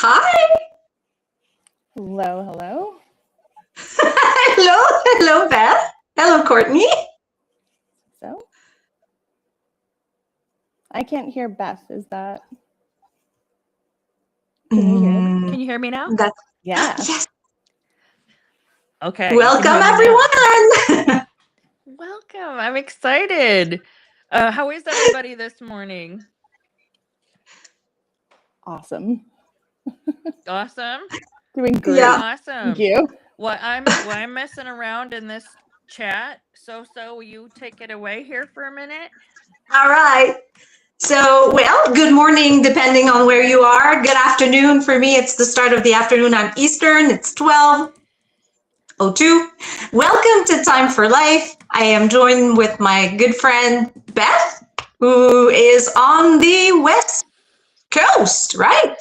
Hi. Hello, hello. Hello, Beth. Hello, Courtney. So, I can't hear Beth. Is that? Can you hear me? Can you hear me now? Yeah. Yes. Okay. Welcome, everyone. Welcome. I'm excited. How is everybody this morning? Awesome. Awesome. Doing great. Yeah. Awesome. Thank you. Well, I'm messing around in this chat. Soso, will you take it away here for a minute? All right. So, well, good morning, depending on where you are. Good afternoon. For me, it's the start of the afternoon. I'm Eastern. It's 12:02. Welcome to Time for Life. I am joined with my good friend, Beth, who is on the West Coast, right?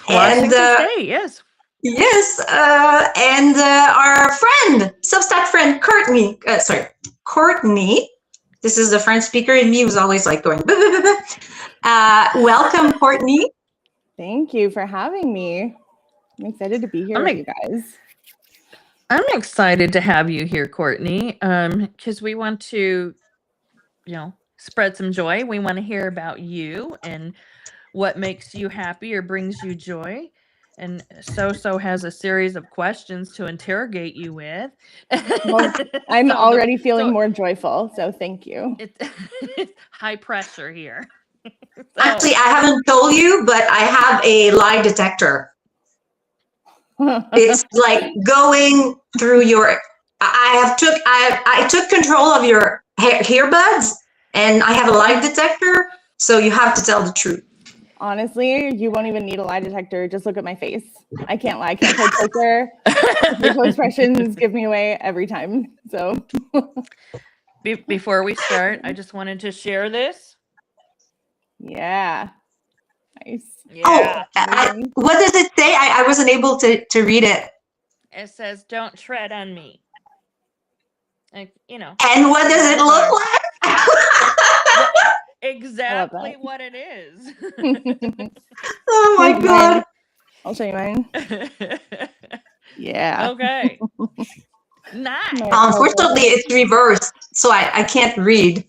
Washington State, yes. Yes, and our friend, Substack friend, Courtney. This is the French speaker in me who's always like going, bah, bah, bah, bah. Welcome, Courtney. Thank you for having me. I'm excited to be here with you guys. I'm excited to have you here, Courtney, because we want to, spread some joy. We want to hear about you and what makes you happy or brings you joy. And Soso has a series of questions to interrogate you with. Well, I'm already feeling more joyful, so thank you. It's high pressure here. Actually, I haven't told you, but I have a lie detector. It's like going through your. I took control of your earbuds, and I have a lie detector. So you have to tell the truth. Honestly, you won't even need a lie detector. Just look at my face. I can't lie. I can't play poker. Facial expressions give me away every time. So before we start, I just wanted to share this. Yeah. Nice. Yeah. Oh, what does it say? I wasn't able to read it. It says, "Don't tread on me." Like, And what does it look like? Exactly what it is. Oh my God. I'll show you mine. Yeah. Okay. Nice. Unfortunately, it's reversed, so I can't read.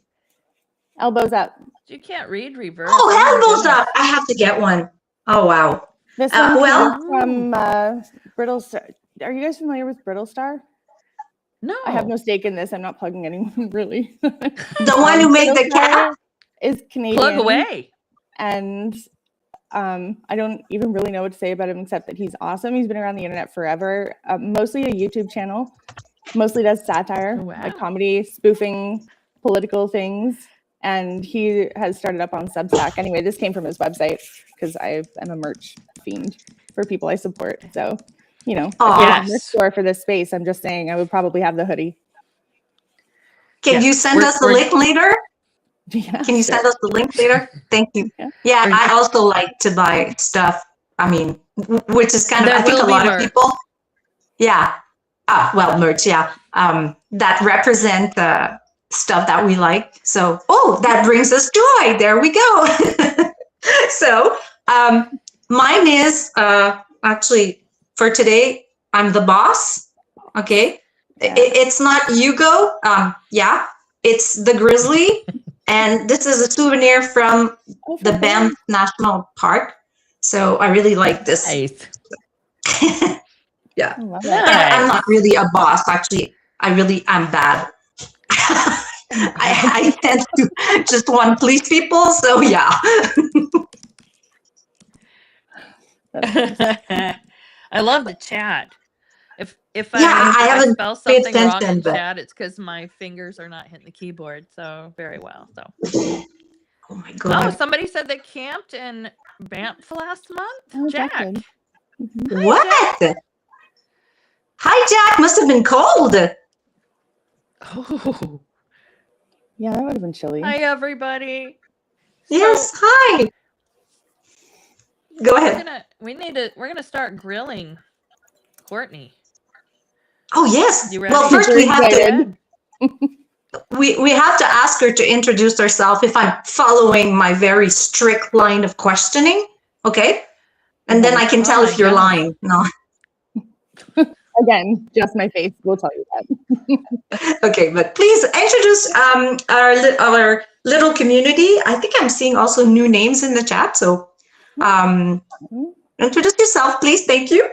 Elbows up. You can't read reverse. Oh, elbows up. I have to get one. Oh, wow. This one from Brittle Star. Are you guys familiar with Brittle Star? No. I have no stake in this. I'm not plugging anyone, really. The one who made the cat is Canadian. Plug away. And I don't even really know what to say about him except that he's awesome. He's been around the internet forever. Mostly a YouTube channel. Mostly does satire, like comedy, spoofing political things. And he has started up on Substack. Anyway, this came from his website because I am a merch fiend for people I support. So, if you have a merch store for this space, I'm just saying I would probably have the hoodie. Can you send us the link later? Yeah, Can you send us the link later? Thank you. Yeah, I also like to buy stuff. I mean, which is kind of, I think a lot of people. Yeah. Merch. Yeah. That represent the stuff that we like. So, that brings us joy. There we go. So, mine is actually for today, I'm the boss. Okay. Yeah. It's not Hugo. It's the grizzly. And this is a souvenir from the Banff National Park. So I really like this. Nice. Yeah. I'm not really a boss, actually. I'm bad. I tend to just want to please people. So yeah. I love the chat. If I spell something wrong in chat, it's because my fingers are not hitting the keyboard so very well. So. Oh my God. Oh, somebody said they camped in Banff last month. Jack. Mm-hmm. What? Jack. Hi, Jack. Must have been cold. Oh. Yeah, that would have been chilly. Hi, everybody. Yes, hi. Go ahead. We're gonna start grilling Courtney. Oh yes. Well, first we have to we have to ask her to introduce herself if I'm following my very strict line of questioning. Okay. And then I can tell if you're lying. No. Again, just my face will tell you that. Okay, but please introduce our little community. I think I'm seeing also new names in the chat. So introduce yourself, please. Thank you.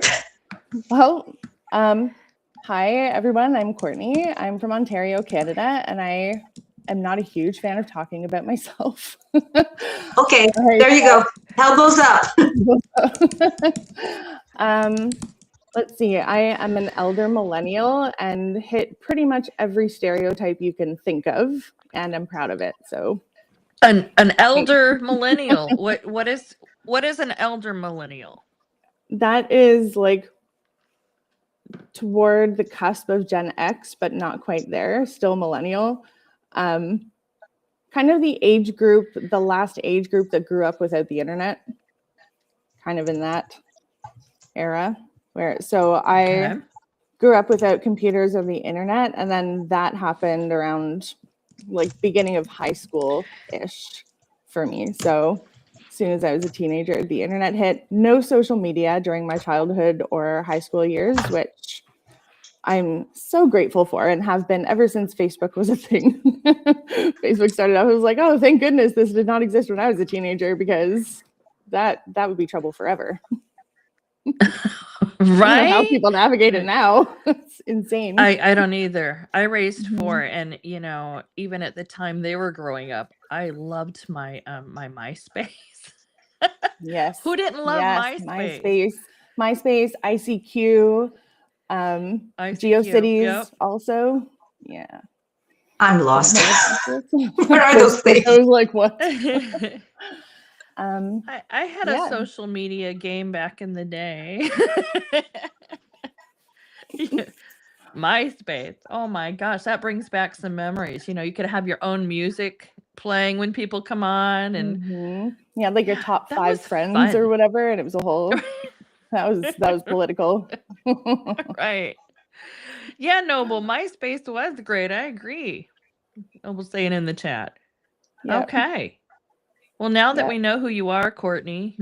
Well, hi, everyone. I'm Courtney. I'm from Ontario, Canada, and I am not a huge fan of talking about myself. Okay, there you go. Elbows up. Let's see. I am an elder millennial and hit pretty much every stereotype you can think of, and I'm proud of it. So, an elder millennial. What is an elder millennial? That is like toward the cusp of Gen X, but not quite there. Still millennial. Kind of the age group, the last age group that grew up without the internet. Kind of in that era. I grew up without computers or the internet, and then that happened around like beginning of high school-ish for me. So as soon as I was a teenager, the internet hit. No social media during my childhood or high school years, which I'm so grateful for and have been ever since Facebook was a thing. Facebook started out, I was like, oh, thank goodness this did not exist when I was a teenager, because that would be trouble forever. Right? I don't know how people navigate it now. It's insane. I don't either. I raised 4, and even at the time they were growing up, I loved my my MySpace. Yes. Who didn't love MySpace? MySpace, ICQ, GeoCities also. Yeah. I'm lost. What are those things? I was like, what? I had a social media game back in the day. MySpace. Oh my gosh, that brings back some memories. You could have your own music playing when people come on, and like your top 5 friends or whatever, and it was a whole that was political. Right. Yeah, Noble, MySpace was great. I agree. Noble's saying in the chat. Yep. Okay. Well, now that we know who you are, Courtney.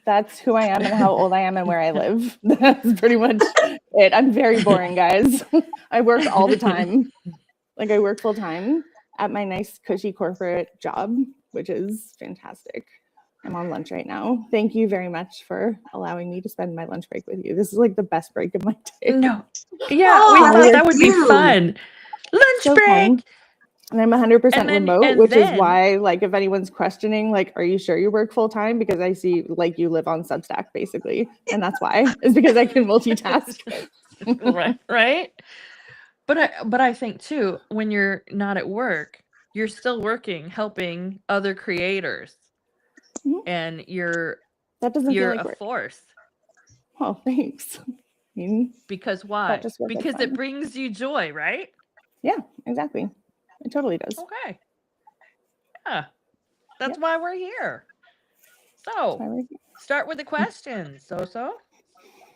That's who I am and how old I am and where I live. That's pretty much it. I'm very boring, guys. I work all the time. Like, I work full time at my nice, cushy corporate job, which is fantastic. I'm on lunch right now. Thank you very much for allowing me to spend my lunch break with you. This is like the best break of my day. No. Yeah, we thought that would be fun. Lunch break. Fun. And I'm 100% remote, which is why, like, if anyone's questioning, like, are you sure you work full time? Because I see, like, you live on Substack, basically. And that's why. It's because I can multitask. Right. But I think, too, when you're not at work, you're still working, helping other creators. And you're a force. Oh, thanks. Because why? Because it brings you joy, right? Yeah, exactly. It totally does. Okay. Yeah. That's why we're here. So, start with the questions, Soso.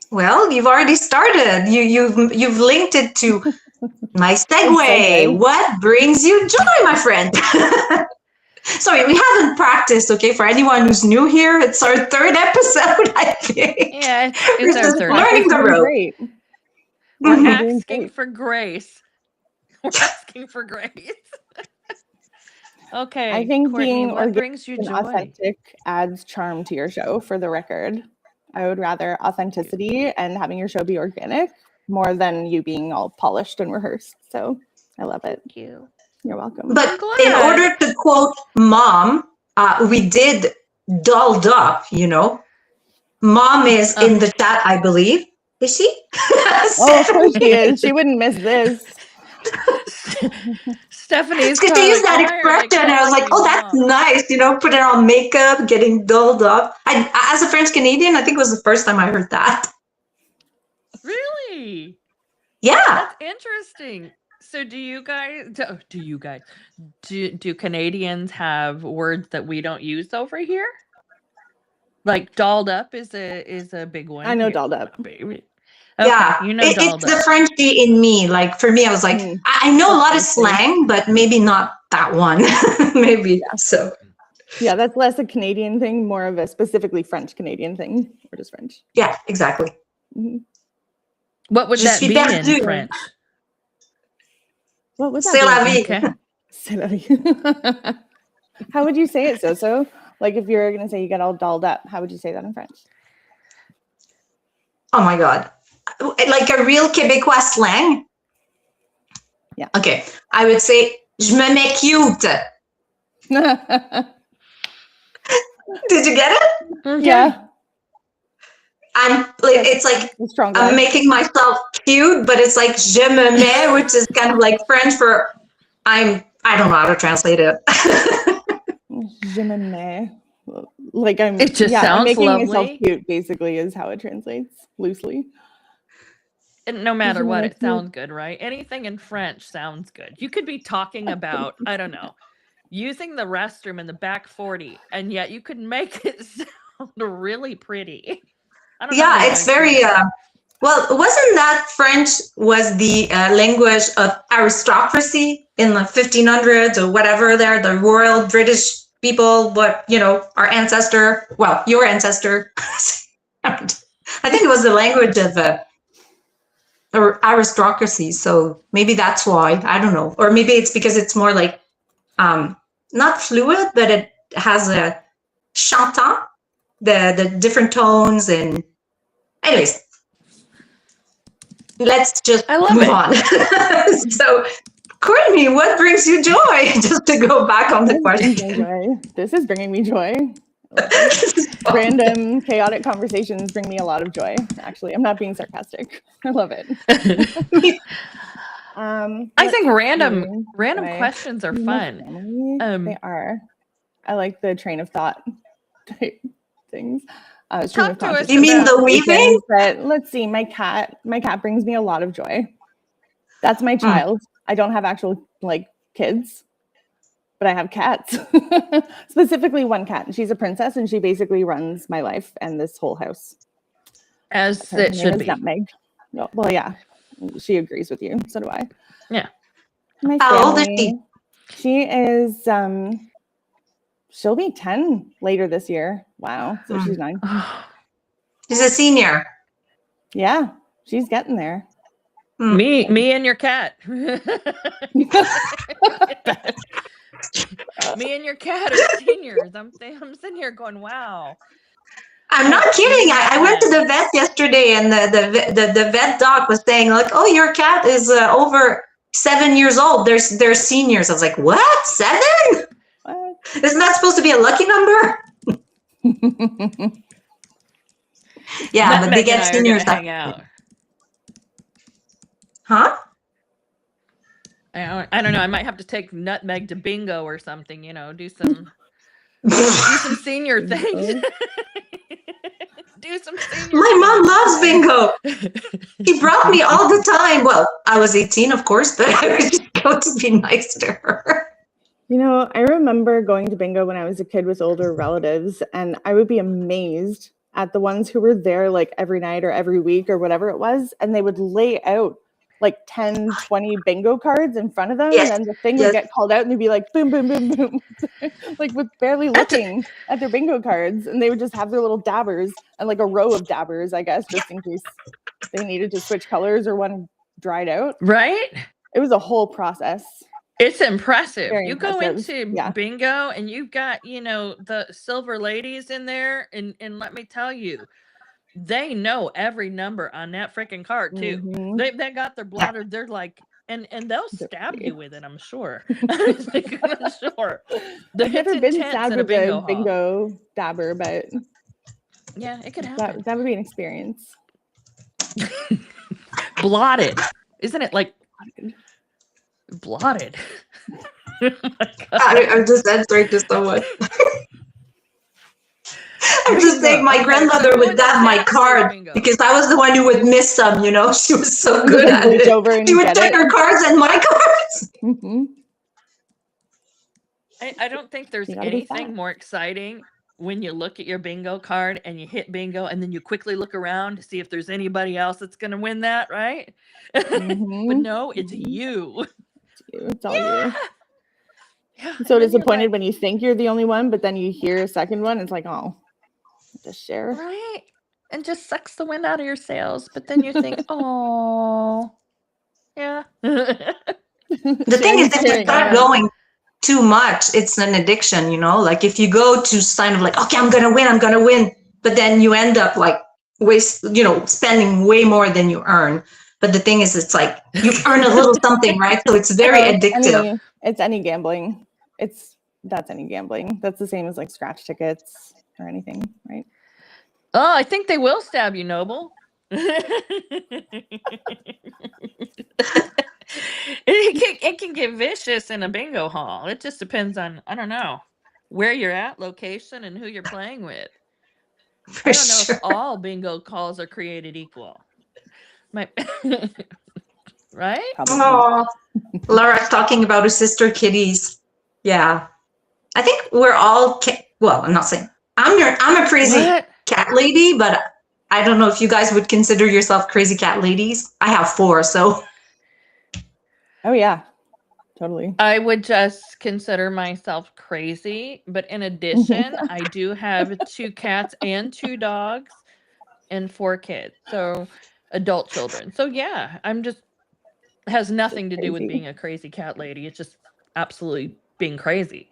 Well, you've already started. You've linked it to my segue. What brings you joy, my friend? Sorry, we haven't practiced, okay? For anyone who's new here, it's our 3rd episode, I think. Yeah, it's our 3rd. Learning the rope. We're asking for grace. We're asking for grace. Okay. I think Courtney, being what brings you joy? Authentic adds charm to your show, for the record. I would rather authenticity and having your show be organic more than you being all polished and rehearsed. So I love it. Thank you. You're welcome. But in order to quote Mom, we did dolled up, Mom is in the chat, I believe. Is she? Oh, of course she is. She wouldn't miss this. Stephanie's because they use that expression, and I was like, oh, that's nice, putting on makeup, getting dolled up. As a French Canadian, I think it was the first time I heard that. Really? Yeah. That's interesting. So do Canadians have words that we don't use over here? Like dolled up is a big one. I know dolled up. Baby. Okay, yeah, it's the Frenchie in me. Like, for me, I was like, I know a lot of slang, but maybe not that one. Maybe so. Yeah, that's less a Canadian thing, more of a specifically French Canadian thing, or just French. Yeah, exactly. Mm-hmm. What would Je that suis be perdu. in French? What would that C'est be? la vie. Okay. C'est la vie. How would you say it, Soso? Like if you're going to say you got all dolled up, how would you say that in French? Oh my God. Like a real Québécois slang? Yeah. Okay. I would say, je me mets cute. Did you get it? Okay. Yeah. It's like, Strong I'm guy. making myself cute, but it's like, je me mets, which is kind of like French for, I don't know how to translate it. Je me mets. Like I'm, It just I'm sounds making lovely. myself cute, basically, is how it translates loosely. And no matter Je me what, mets it cute. sounds good, right? Anything in French sounds good. You could be talking about, I don't know, using the restroom in the back 40, and yet you could make it sound really pretty. I don't know how Yeah, you it's guys do very, that. well, wasn't that French was the language of aristocracy in the 1500s or whatever there, the royal British people, but, you know, our ancestor, well, your ancestor, I think it was the language of aristocracy. So maybe that's why, I don't know. Or maybe it's because it's more like, not fluid, but it has a chantant, the different tones and anyways. Let's just move on. So, Courtney, what brings you joy? Just to go back on the question. This is bringing me joy. Random chaotic conversations bring me a lot of joy. Actually, I'm not being sarcastic. I love it. I think random questions are fun. They are. I like the train of thought type things. Talk to us. You mean the weaving? But let's see. My cat brings me a lot of joy. That's my child. I don't have actual like kids, but I have cats. Specifically one cat. She's a princess, and she basically runs my life and this whole house. As it should be. Nutmeg. Well, yeah, she agrees with you. So do I. Yeah. How old is she? She is. She'll be 10 later this year. Wow. So she's 9. She's a senior. Yeah, she's getting there. Me and your cat. Me and your cat are seniors. I'm sitting here going, wow. I'm not kidding. I went to the vet yesterday, and the vet doc was saying, like, oh, your cat is over 7 years old. They're seniors. I was like, what? 7? What? Isn't that supposed to be a lucky number? Yeah, but they get seniors that hang out. Huh? I don't know. I might have to take Nutmeg to bingo or something. You know, do some senior things. Do some senior. My mom loves bingo. He brought me all the time. Well, I was 18, of course, but I would just go to be nice to her. You know, I remember going to bingo when I was a kid with older relatives, and I would be amazed at the ones who were there like every night or every week or whatever it was, and they would lay out like 10, 20 bingo cards in front of them, and then the thing would get called out, and they'd be like, boom, boom, boom, boom, like with barely looking at their bingo cards, and they would just have their little dabbers and like a row of dabbers, I guess, just in case they needed to switch colors or one dried out. Right? It was a whole process. It's impressive. Very you impressive. Go into bingo and you've got, you know, the silver ladies in there, and let me tell you, they know every number on that freaking card too. Mm-hmm. They got their blotter. They're like, and they'll stab you with it. I'm sure. I'm sure. I've never been stabbed with a bingo dabber, but yeah, it could happen. That would be an experience. Blotted, isn't it? Like blotted. Oh my God. I'm just answering to someone. I'm just saying my grandmother would dab my card because I was the one who would miss some, you know. She was so good at it. She would take her cards and my cards. Mm-hmm. I don't think there's anything more exciting when you look at your bingo card and you hit bingo and then you quickly look around to see if there's anybody else that's going to win that, right? Mm-hmm. But no, it's you. It's all you. Yeah, So and then you're disappointed like, when you think you're the only one, but then you hear a second one. It's like, oh, just share. right? And just sucks the wind out of your sails. But then you think, oh, yeah. The thing is, if you start going too much, it's an addiction, you know? Like if you go to sign of like, okay, I'm gonna win, but then you end up like spending way more than you earn. But the thing is, it's like you earn a little something, right? So it's very addictive. It's any gambling. That's any gambling. That's the same as like scratch tickets or anything, right? Oh, I think they will stab you, Noble. It can get vicious in a bingo hall. It just depends on, I don't know, where you're at, location, and who you're playing with. I don't know if all bingo calls are created equal. Right? Oh, Laura's talking about her sister kitties. Yeah. I think we're all, well, I'm not saying, I'm a crazy cat lady, but I don't know if you guys would consider yourself crazy cat ladies. I have 4, so. Oh, yeah. Totally. I would just consider myself crazy, but in addition, I do have 2 cats and 2 dogs and 4 kids, so adult children. So yeah, has nothing to do with being a crazy cat lady. It's just absolutely being crazy.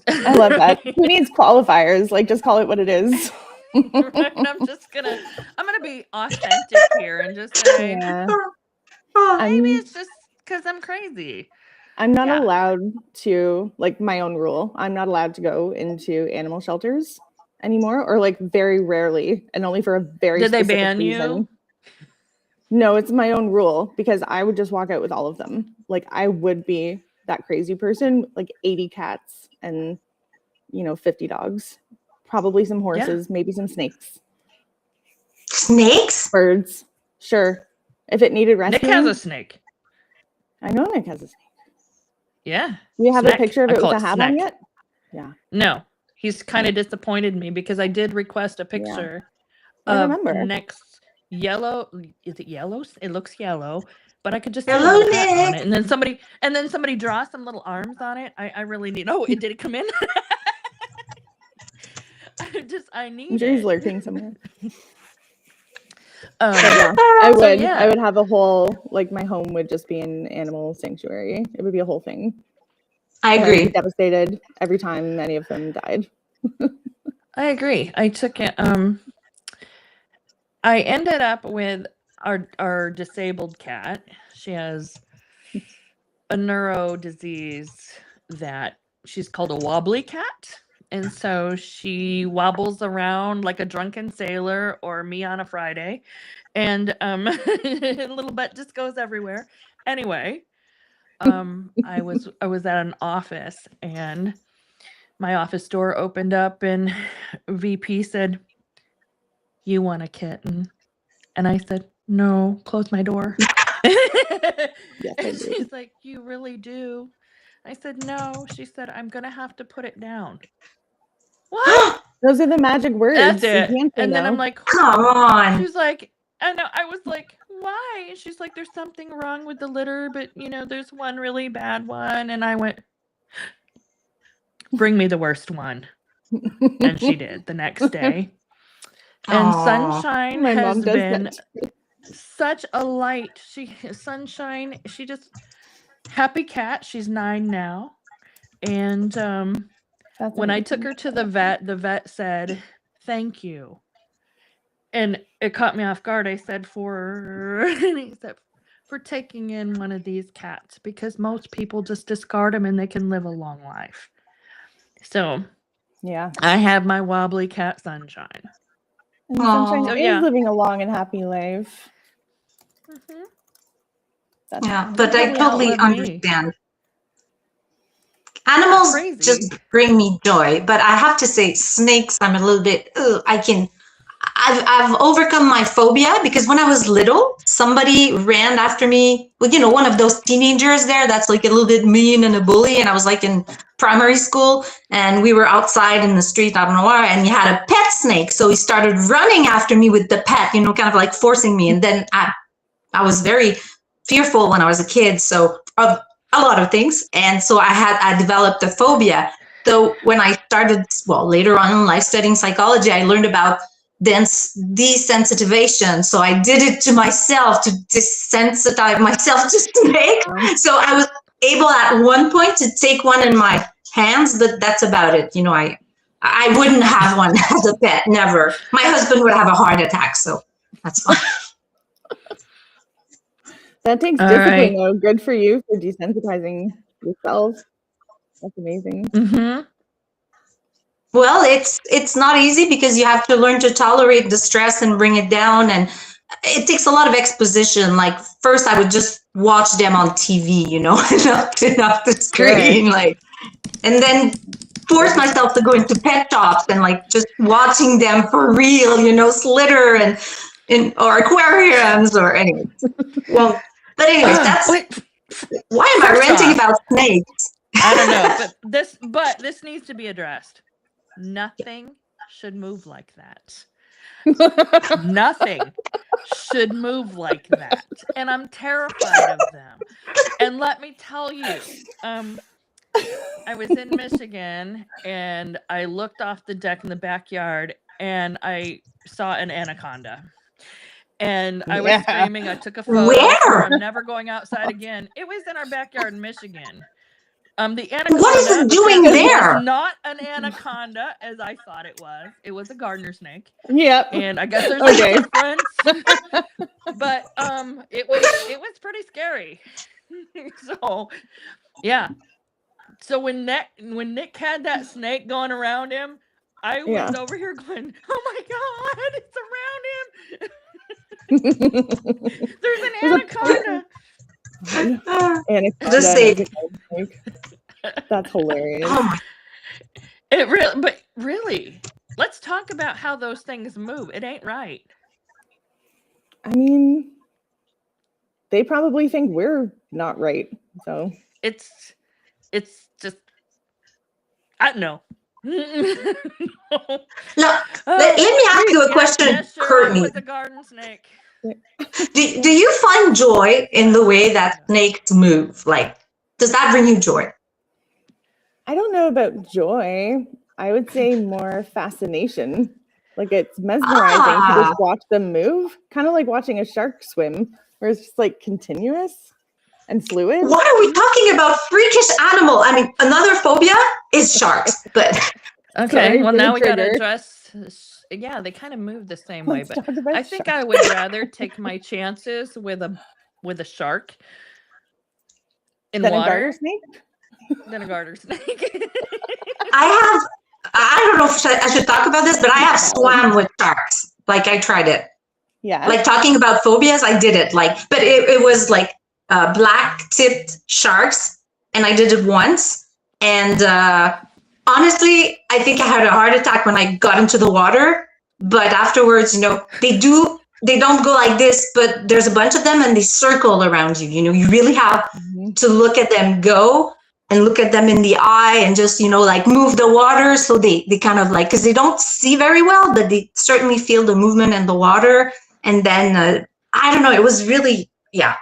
I love that. Who needs qualifiers? Like, just call it what it is. Right? And I'm gonna be authentic here and just say, maybe it's just because I'm crazy. I'm not allowed to, like, my own rule. I'm not allowed to go into animal shelters anymore, or like very rarely, and only for a very specific Did they ban reason. you? No, it's my own rule because I would just walk out with all of them. Like, I would be that crazy person, like 80 cats and 50 dogs, probably some horses, maybe some snakes. Snakes? Birds. Sure. If it needed rescuing. Nick has a snake. I know Nick has a snake. Yeah. Do you have a picture of it with a hat on yet? Yeah. No. He's kind of disappointed me because I did request a picture of Nick's yellow. Is it yellow? It looks yellow, but I could just see a little hat on it. And then somebody draw some little arms on it. I really need. Oh, did it come in? I need. I'm sure he's lurking somewhere. Yeah. I would. I would have a whole, like, my home would just be an animal sanctuary. It would be a whole thing. I agree. I'd be devastated every time any of them died. I agree. I took it. I ended up with our disabled cat. She has a neuro disease that she's called a wobbly cat. And so she wobbles around like a drunken sailor or me on a Friday. And little butt just goes everywhere. Anyway, I was at an office and my office door opened up and VP said, "You want a kitten?" And I said, "No, close my door." Yes, she's like, "You really do?" I said, "No." She said, "I'm going to have to put it down." What? Those are the magic words. That's it. And then I'm like, come on. She's like, I know. I was like, why? And she's like, there's something wrong with the litter, but there's one really bad one. And I went, bring me the worst one. And she did the next day. And Sunshine has been such a light. Sunshine, she just happy cat. She's 9 now. And when I took her to the vet said, "Thank you." And it caught me off guard. I said, and he said, "For taking in one of these cats, because most people just discard them and they can live a long life." So, yeah, I have my wobbly cat Sunshine. And Sunshine is living a long and happy life. Mm-hmm. But I totally understand. Animals just bring me joy, but I have to say, snakes, I'm a little bit, I've overcome my phobia because when I was little, somebody ran after me with, one of those teenagers there that's like a little bit mean and a bully. And I was like in primary school and we were outside in the street, I don't know why, and he had a pet snake. So he started running after me with the pet, kind of like forcing me. And then I was very fearful when I was a kid. So a lot of things. And so I developed a phobia. So when I started, later on in life studying psychology, I learned about desensitivation. So I did it to myself to desensitize myself to snake. So I was able at one point to take one in my hands, but that's about it. I wouldn't have one as a pet, never. My husband would have a heart attack, so that's fine. That takes discipline, though. Good for you for desensitizing yourself. That's amazing. Mm-hmm. Well, it's not easy because you have to learn to tolerate the stress and bring it down, and it takes a lot of exposition. Like first, I would just watch them on TV, off the screen, and then force myself to go into pet shops and just watching them for real, slither or aquariums or anyways. Well, but anyways, why am I ranting about snakes? I don't know, but this needs to be addressed. Nothing should move like that. Nothing should move like that. And I'm terrified of them. And let me tell you, I was in Michigan and I looked off the deck in the backyard and I saw an anaconda. And I was screaming. I took a photo. Where? I'm never going outside again. It was in our backyard in Michigan. The anaconda. What is it doing there? Was not an anaconda as I thought it was. It was a gardener snake. Yep. And I guess there's a difference. But it was pretty scary. So yeah. So when Nick had that snake going around him, I was over here going, "Oh my God, it's around him!" There's an anaconda. Anaconda. That's hilarious. But really, let's talk about how those things move. It ain't right. I mean, they probably think we're not right. So it's just, I don't know. No, let me ask you a question, Courtney. With a garden snake. Do you find joy in the way that snakes move? Does that bring you joy? I don't know about joy. I would say more fascination. It's mesmerizing to just watch them move. Kind of like watching a shark swim, where it's just continuous and fluid. What are we talking about? Freakish animal. I mean, another phobia is sharks, but okay. Well, now we got to address. Yeah, they kind of move the same way, but I think I would rather take my chances with a shark in water a garter snake. Than a garter snake. I don't know if I should talk about this, but I have swam with sharks. I tried it. Yeah. Talking about phobias, I did it. But it was black-tipped sharks, and I did it once. And honestly, I think I had a heart attack when I got into the water. But afterwards, they don't go like this, but there's a bunch of them and they circle around you. You really have to look at them go and look at them in the eye and just, move the water. So they kind of because they don't see very well, but they certainly feel the movement in the water. And then, I don't know, it was really, yeah.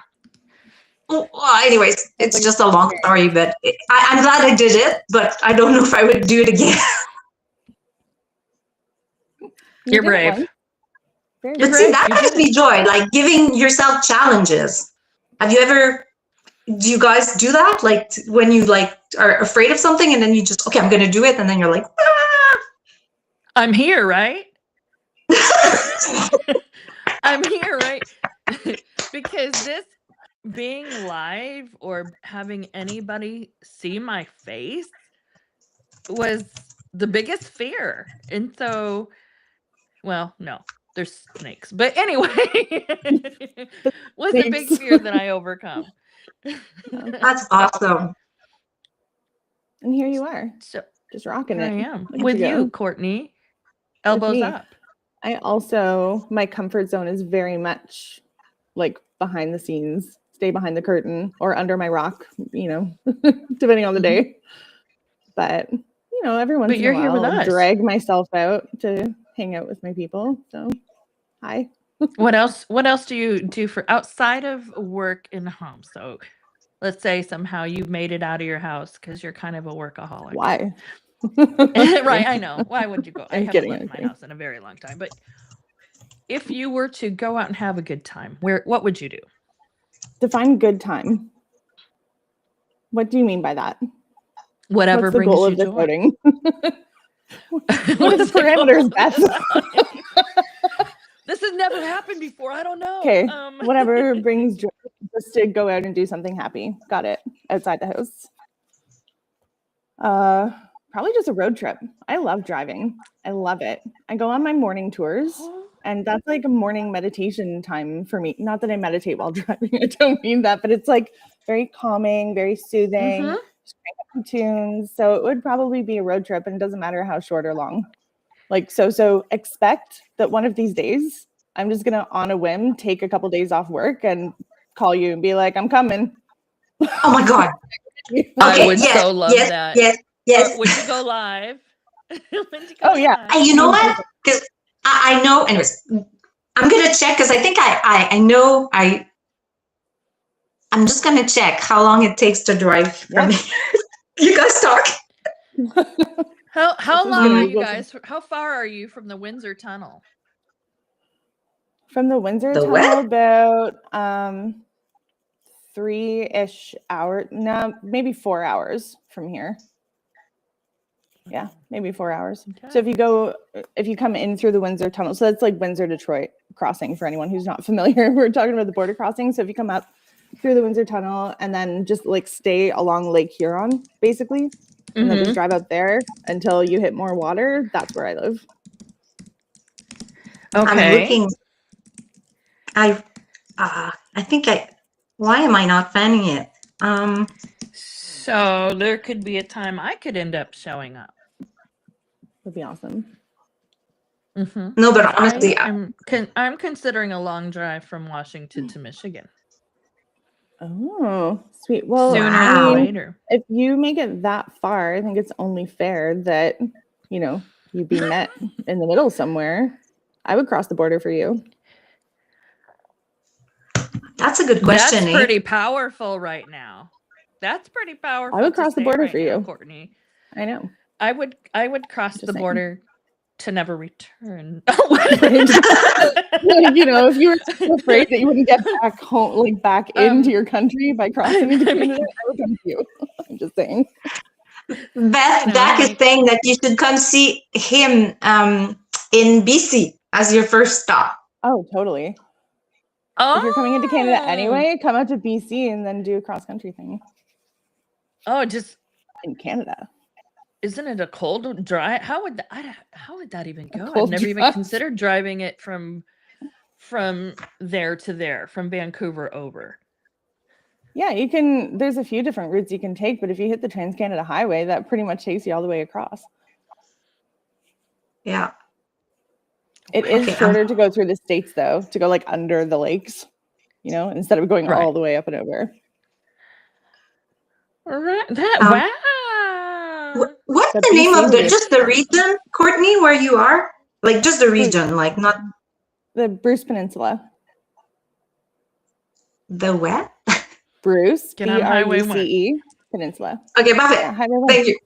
Well, anyways, it's just a long story, but I'm glad I did it, but I don't know if I would do it again. You're brave. But see, that brings me joy, giving yourself challenges. Do you guys do that? When you are afraid of something and then you just, okay, I'm going to do it. And then you're like, ah. I'm here, right? I'm here, right? Because this being live or having anybody see my face was the biggest fear. And so, well, no, there's snakes. But anyway, was a big fear that I overcome. That's awesome. And here you are. So just rocking it. I am. With you, Courtney. Elbows up. I also, my comfort zone is very much behind the scenes, stay behind the curtain or under my rock, depending on the day. But, every once in a while, here with us. Drag myself out to hang out with my people. So, hi. What else do you do for outside of work and home? So let's say somehow you made it out of your house because you're kind of a workaholic. Why? Right, I know. Why would you go? I haven't left my house in a very long time. But if you were to go out and have a good time, what would you do? Define good time. What do you mean by that? Whatever What's the brings goal you of the joy. voting? What are the parameters, Beth? This has never happened before. I don't know. Okay, whatever brings joy, just to go out and do something happy. Got it. Outside the house. Probably just a road trip. I love driving. I love it. I go on my morning tours, and that's like a morning meditation time for me. Not that I meditate while driving. I don't mean that, but it's like very calming, very soothing. Mhm. Just crank up some tunes. So it would probably be a road trip, and it doesn't matter how short or long. Like, so expect that one of these days, I'm just gonna, on a whim, take a couple days off work and call you and be like, I'm coming. Oh my God. I would so love that. Yes. Would you go live? Yeah. And you know what? Because I know, anyways, I'm going to check because I think I know I'm just going to check how long it takes to drive from here. You guys talk. How long are you guys? How far are you from the Windsor Tunnel? From the Windsor Tunnel, about 3-ish hours. No, maybe 4 hours from here. Yeah, maybe 4 hours. Okay. So if you come in through the Windsor Tunnel, so that's like Windsor Detroit crossing for anyone who's not familiar. We're talking about the border crossing. So if you come up through the Windsor Tunnel and then just like stay along Lake Huron, basically, and then just drive up there until you hit more water, that's where I live. Okay. I'm looking. I think why am I not finding it? So there could be a time I could end up showing up. Would be awesome. Mm-hmm. No, but honestly, I'm considering a long drive from Washington to Michigan. Oh, sweet. Well, sooner or later. If you make it that far, I think it's only fair that, you be met in the middle somewhere. I would cross the border for you. That's a good question. That's pretty powerful right now. That's pretty powerful. I would cross the border for you, Courtney. I know. I would cross the border to never return. If you were so afraid that you wouldn't get back home, back into your country by crossing into Canada, I would come to you. I'm just saying. Beth, Dak is saying that you should come see him in BC as your first stop. Oh, totally. Oh. If you're coming into Canada anyway, come out to BC and then do a cross-country thing. Oh, just in Canada. Isn't it a cold drive? How would that even go? I've never even considered driving it from there to there, from Vancouver over. Yeah, you can. There's a few different routes you can take, but if you hit the Trans-Canada Highway, that pretty much takes you all the way across. Yeah. It is shorter to go through the States, though, to go under the lakes, instead of going all the way up and over. Right. Wow. What's the name of just the region, Courtney, where you are? Just the region, not the Bruce Peninsula. The what? Bruce, Get on Highway 1 Peninsula. Okay, perfect. Yeah, thank you.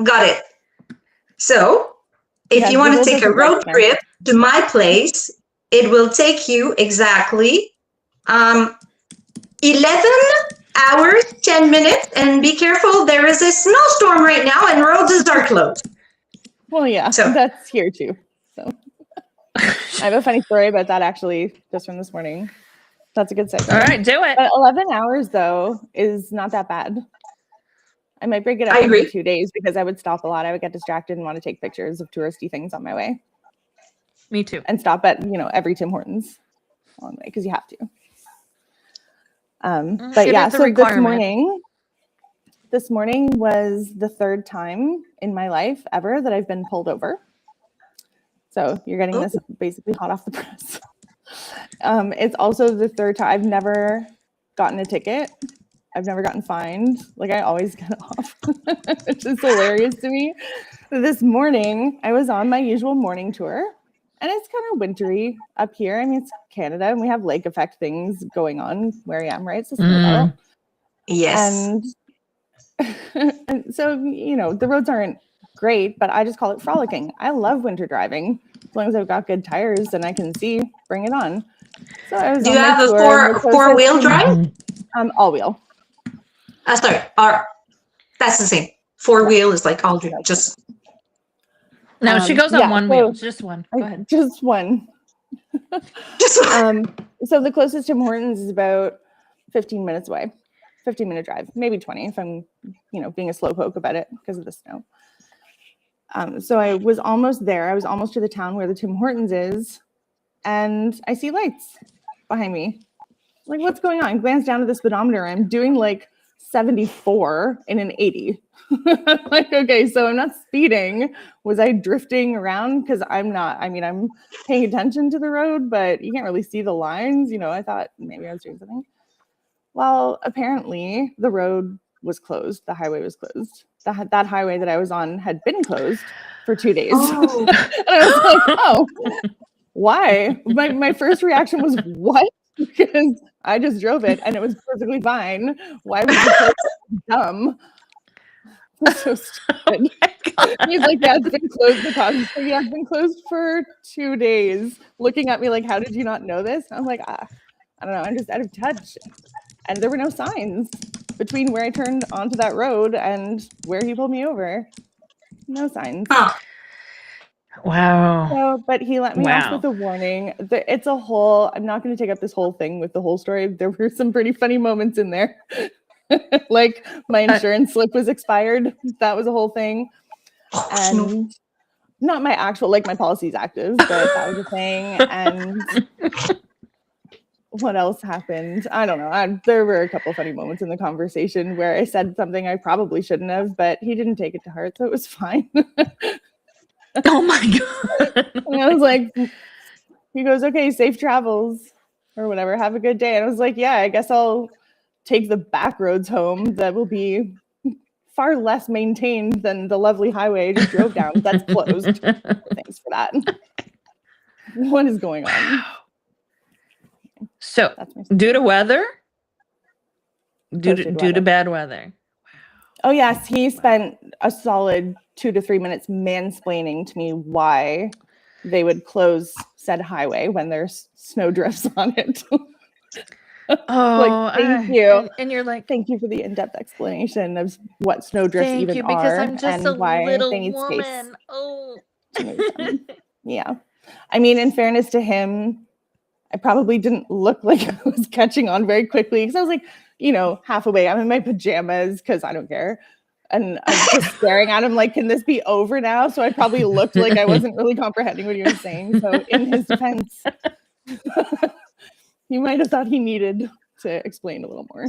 Got it. So, if you want to take a road trip to my place, it will take you exactly 11 hours, 10 minutes, and be careful, there is a snowstorm right now and roads are closed. Well, yeah, so that's here too. So I have a funny story about that actually, just from this morning. That's a good segue. All right, do it. But 11 hours though is not that bad. I might break it up into 2 days because I would stop a lot. I would get distracted and want to take pictures of touristy things on my way. Me too. And stop at, every Tim Hortons along the way because you have to. But yeah, so this morning was the third time in my life ever that I've been pulled over. So you're getting this basically hot off the press. It's also the third time. I've never gotten a ticket. I've never gotten fined. I always get off, which is hilarious to me. This morning, I was on my usual morning tour, and it's kind of wintry up here. I mean, it's Canada, and we have lake effect things going on where I am, right? So Yes. And so, the roads aren't great, but I just call it frolicking. I love winter driving. As long as I've got good tires and I can see, bring it on. So I was Do on you my have a tour, four-wheel drive? All wheel. Sorry, that's the same. Four-wheel is like all just. No, she goes on one wheel. Just one. Go ahead. Just one. So the closest Tim Hortons is about 15 minutes away. 15-minute drive, maybe 20 if I'm, being a slowpoke about it because of the snow. So I was almost there. I was almost to the town where the Tim Hortons is, and I see lights behind me. Like, what's going on? I glance down at the speedometer. I'm doing like 74 in an 80. Like, okay, so I'm not speeding. Was I drifting around? Because I'm not. I mean, I'm paying attention to the road, but you can't really see the lines. I thought maybe I was doing something. Well, apparently the road was closed. The highway was closed. That highway that I was on had been closed for 2 days. Oh. And I was like, oh, why? My first reaction was, what? Because I just drove it and it was perfectly fine. Why would you say dumb? So stupid. He's like, yeah, it's been closed. The cause is like, yeah, it's been closed for 2 days. Looking at me like, how did you not know this? And I'm like, I don't know. I'm just out of touch. And there were no signs between where I turned onto that road and where he pulled me over. No signs. Oh. Wow. So, but he let me off with a warning. It's a whole, I'm not going to take up this whole thing with the whole story. There were some pretty funny moments in there. Like my insurance slip was expired. That was a whole thing. And not my actual, like my policy's active, but that was a thing. And what else happened? I don't know. There were a couple funny moments in the conversation where I said something I probably shouldn't have, but he didn't take it to heart, so it was fine. Oh my God. And I was like, he goes, okay, safe travels or whatever. Have a good day. And I was like, yeah, I guess I'll take the back roads home. That will be far less maintained than the lovely highway I just drove down. That's closed. Thanks for that. What is going on? So, due to weather? Due to bad weather. Oh, yes. He spent a solid 2 to 3 minutes mansplaining to me why they would close said highway when there's snow drifts on it. Oh, thank you. And you're like, thank you for the in-depth explanation of what snow drifts even are. Because I'm just a why little they need woman. Space. Oh. Yeah. I mean, in fairness to him, I probably didn't look like I was catching on very quickly because I was like, half awake. I'm in my pajamas because I don't care. And I'm just staring at him like, can this be over now? So I probably looked like I wasn't really comprehending what he was saying. So in his defense, he might have thought he needed to explain a little more.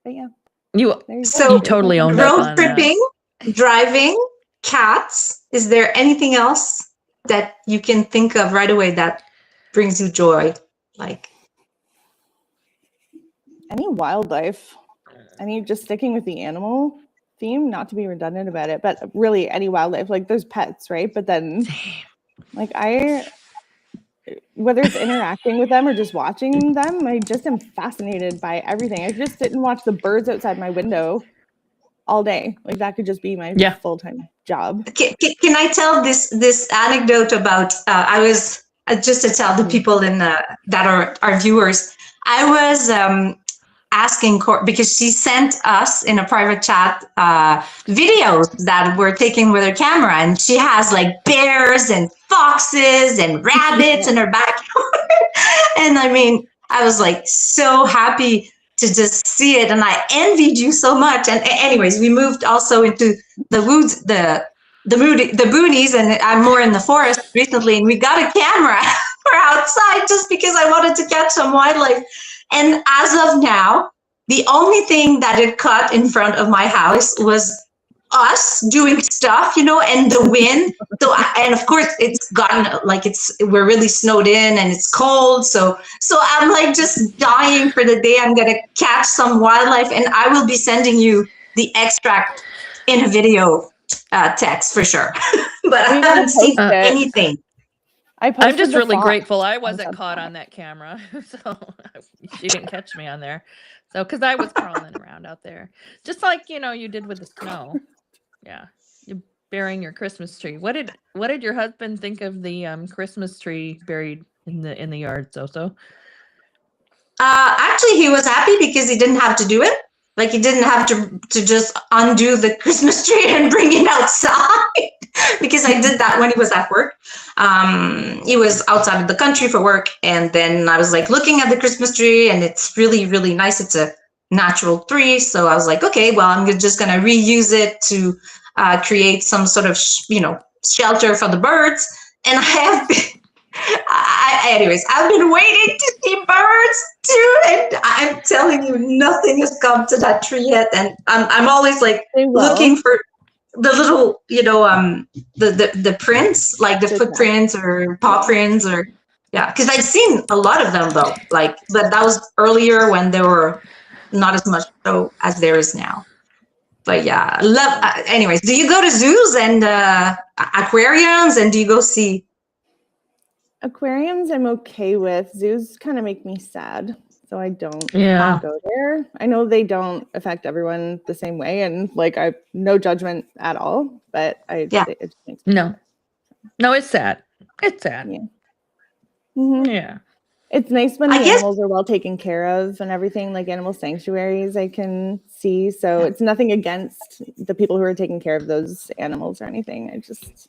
But yeah. You totally owned up on road tripping, driving, cats. Is there anything else that you can think of right away that brings you joy? Like any wildlife. I mean, just sticking with the animal theme, not to be redundant about it, but really any wildlife. Like there's pets, right? But then like whether it's interacting with them or just watching them, I just am fascinated by everything. I just sit and watch the birds outside my window all day. Like that could just be my full-time job. Can I tell this anecdote about I was just to tell the people that are our viewers. I was asking because she sent us in a private chat videos that were taken with her camera, and she has like bears and foxes and rabbits in her backyard. And I mean, I was like so happy to just see it, and I envied you so much. And anyways, we moved also into the woods, the boonies, and I'm more in the forest recently, and we got a camera for outside just because I wanted to catch some wildlife. And as of now, the only thing that it caught in front of my house was us doing stuff, and the wind. So, and of course it's gotten like we're really snowed in and it's cold. So I'm like just dying for the day I'm going to catch some wildlife, and I will be sending you the extract in a video text for sure. But I haven't seen anything. I'm just really grateful I wasn't caught on that camera, so she didn't catch me on there. So, because I was crawling around out there, just like you did with the snow. Yeah, you burying your Christmas tree. What did your husband think of the Christmas tree buried in the yard, Soso? Actually, he was happy because he didn't have to do it. Like, he didn't have to just undo the Christmas tree and bring it outside because I did that when he was at work. He was outside of the country for work, and then I was like looking at the Christmas tree, and it's really, really nice. It's a natural tree, so I was like, okay, well, I'm just gonna reuse it to create some sort of shelter for the birds. And I have been. Anyways, I've been waiting to see birds too, and I'm telling you, nothing has come to that tree yet. And I'm always like looking for the little, the prints, like the footprints or paw prints, or because I've seen a lot of them though. Like, but that was earlier when there were not as much so as there is now. But yeah, love. Anyways, do you go to zoos and aquariums, and do you go see? Aquariums I'm okay with. Zoos kind of make me sad, so I don't go there. I know they don't affect everyone the same way, and like I no judgment at all, but it just makes me sad. No, it's sad. It's sad. Yeah. Mm-hmm. Yeah. It's nice when the animals are well taken care of and everything, like animal sanctuaries I can see. So it's nothing against the people who are taking care of those animals or anything. I just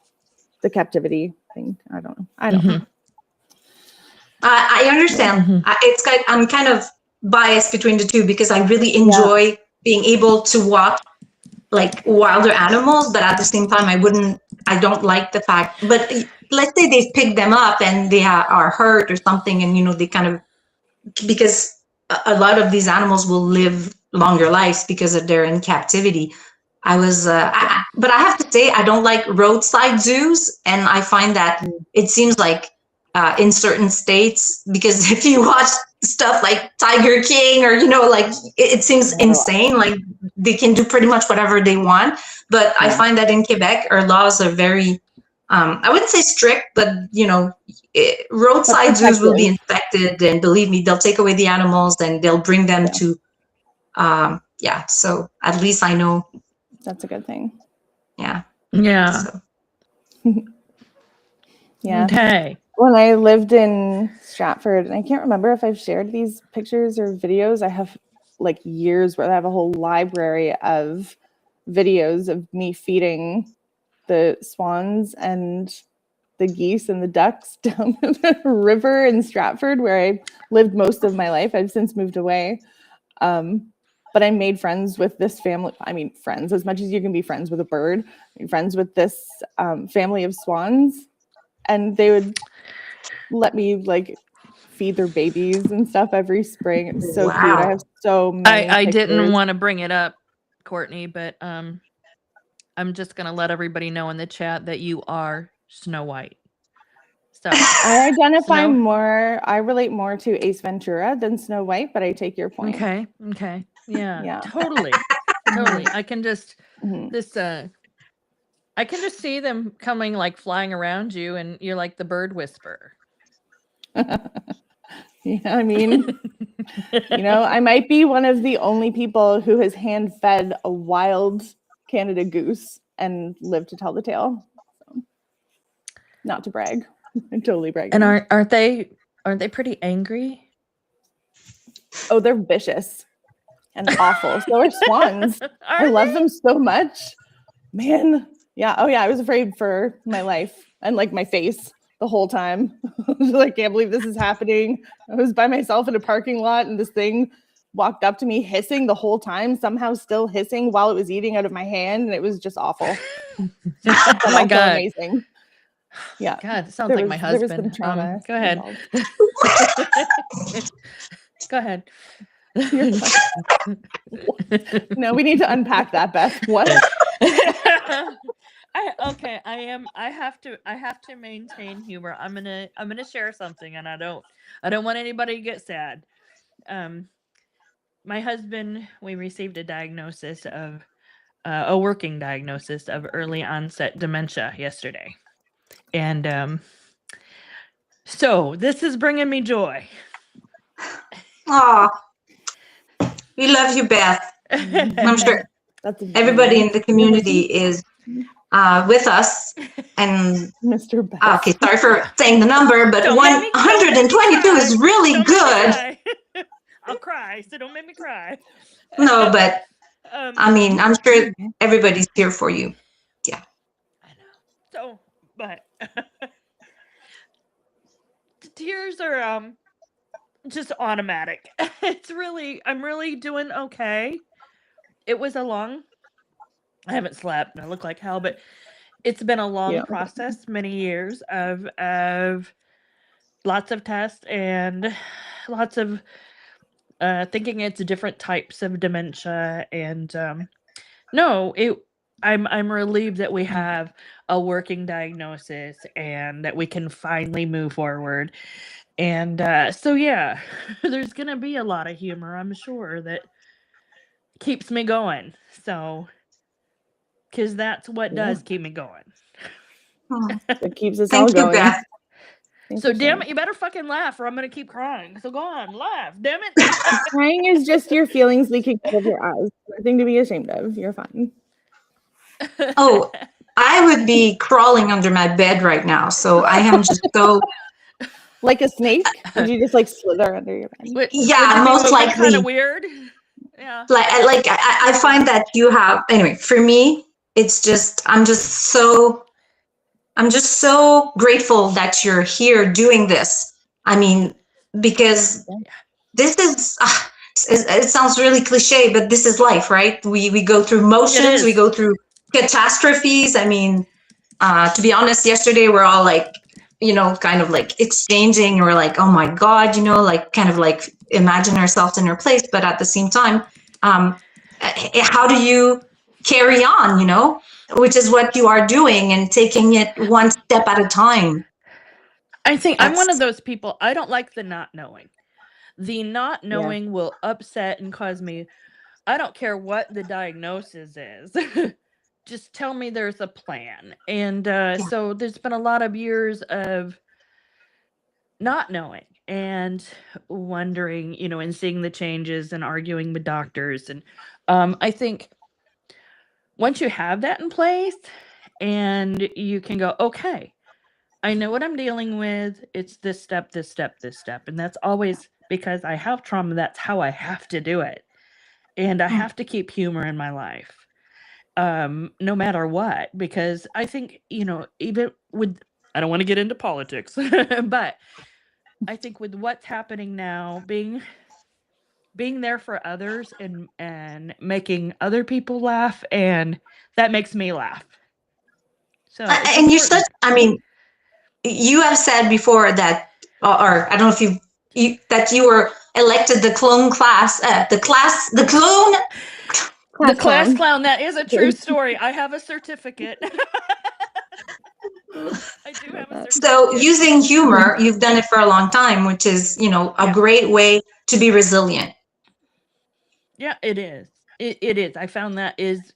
the captivity thing. I don't know. I understand. Mm-hmm. I'm kind of biased between the two because I really enjoy being able to watch like wilder animals, but at the same time, I don't like the fact, but let's say they've picked them up and they are hurt or something. And, they kind of, because a lot of these animals will live longer lives because they're in captivity. But I have to say, I don't like roadside zoos. And I find that it seems like, in certain states, because if you watch stuff like Tiger King or like it seems insane, like they can do pretty much whatever they want. But I find that in Quebec our laws are very I wouldn't say strict, but roadside zoos will be inspected, and believe me, they'll take away the animals and they'll bring them to so at least I know that's a good thing. Yeah. So. Yeah. Okay. When I lived in Stratford, and I can't remember if I've shared these pictures or videos, I have like years where I have a whole library of videos of me feeding the swans and the geese and the ducks down the river in Stratford, where I lived most of my life. I've since moved away. But I made friends with this family. I mean, friends, as much as you can be friends with a bird, friends with this family of swans. And they would let me like feed their babies and stuff every spring. It's so cute. I have so many I didn't want to bring it up, Courtney, but I'm just gonna let everybody know in the chat that you are Snow White. So I identify I relate more to Ace Ventura than Snow White, but I take your point. Okay. Yeah. Totally. I can just I can just see them coming, like flying around you, and you're like the bird whisperer. Yeah, I mean, I might be one of the only people who has hand fed a wild Canada goose and lived to tell the tale. So, not to brag, I'm totally bragging. And aren't they pretty angry? Oh, they're vicious and awful. So are swans. I love them so much, man. Yeah. Oh, yeah. I was afraid for my life and like my face the whole time. I can't believe this is happening. I was by myself in a parking lot, and this thing walked up to me hissing the whole time, somehow still hissing while it was eating out of my hand. And it was just awful. Oh my God. Amazing. Yeah. God, it sounds like my husband. Go ahead. Go ahead. No, we need to unpack that, Beth. What? I have to maintain humor. I'm gonna share something, and I don't want anybody to get sad. My husband, we received a diagnosis of a working diagnosis of early onset dementia yesterday, and So this is bringing me joy. Oh, we love you, Beth. I'm sure everybody in the community is with us. And Mr. Beth. okay, sorry for saying the number, but 122 is really good. I'll cry, so don't make me cry. No, but I mean, I'm sure everybody's here for you. Yeah. I know. So, but the tears are just automatic. I'm really doing okay. It was I haven't slept and I look like hell, but it's been a long process, many years of lots of tests and lots of thinking it's different types of dementia. And I'm relieved that we have a working diagnosis and that we can finally move forward. And so, yeah, there's going to be a lot of humor, I'm sure, that keeps me going. So, because that's what does keep me going. It keeps us all going. Beth. So, damn it, you better fucking laugh or I'm going to keep crying. So, go on, laugh. Damn it. Crying is just your feelings leaking out of your eyes. Nothing to be ashamed of. You're fine. Oh, I would be crawling under my bed right now. So, I am just so... Like a snake? Would you just like slither under your bed? Yeah, most likely. Kind of weird. Yeah. I find that you have, anyway, for me, it's just, I'm just so grateful that you're here doing this. I mean, because this is, it sounds really cliche, but this is life, right? We go through motions, we go through catastrophes. I mean, to be honest, yesterday we're all like, kind of like exchanging, or like, oh my God, like kind of like imagine ourselves in her place. But at the same time, how do you carry on, which is what you are doing, and taking it one step at a time. I think I'm one of those people. I don't like the not knowing. The not knowing will upset and cause me, I don't care what the diagnosis is. Just tell me there's a plan. And so there's been a lot of years of not knowing and wondering, and seeing the changes and arguing with doctors. And I think once you have that in place and you can go, okay, I know what I'm dealing with. It's this step, this step, this step. And that's always because I have trauma. That's how I have to do it. And I have to keep humor in my life. No matter what, because I think, even with, I don't want to get into politics, but I think with what's happening now, being there for others and making other people laugh, and that makes me laugh. So, and you have said before that, or I don't know if that you were elected the class clown. That is a true story. I have a certificate. I do have a certificate. So using humor, you've done it for a long time, which is, a great way to be resilient. Yeah, it is. It is. I found that it's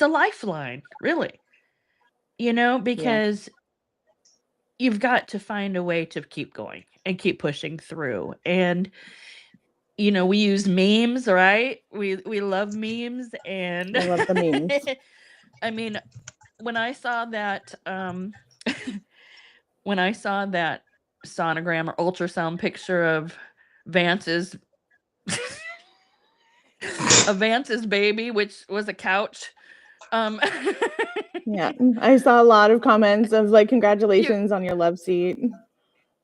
a lifeline, really. Because you've got to find a way to keep going and keep pushing through. And we use memes, right? We love memes, and I love the memes. I mean, when I saw that sonogram or ultrasound picture of Vance's baby, which was a couch. Yeah, I saw a lot of comments of like, congratulations on your love seat.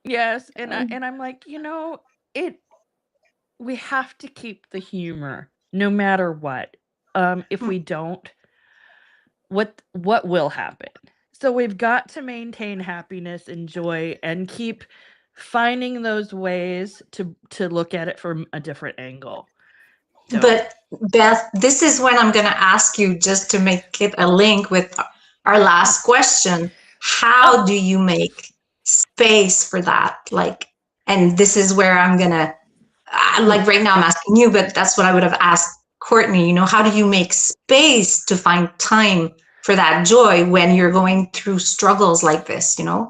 Yes, and I'm like, we have to keep the humor no matter what. If we don't, what will happen? So we've got to maintain happiness and joy and keep finding those ways to look at it from a different angle. So. But Beth, this is when I'm going to ask you, just to make it a link with our last question. How do you make space for that? And this is where I'm going to, right now I'm asking you, but that's what I would have asked Courtney. How do you make space to find time for that joy when you're going through struggles like this, Well,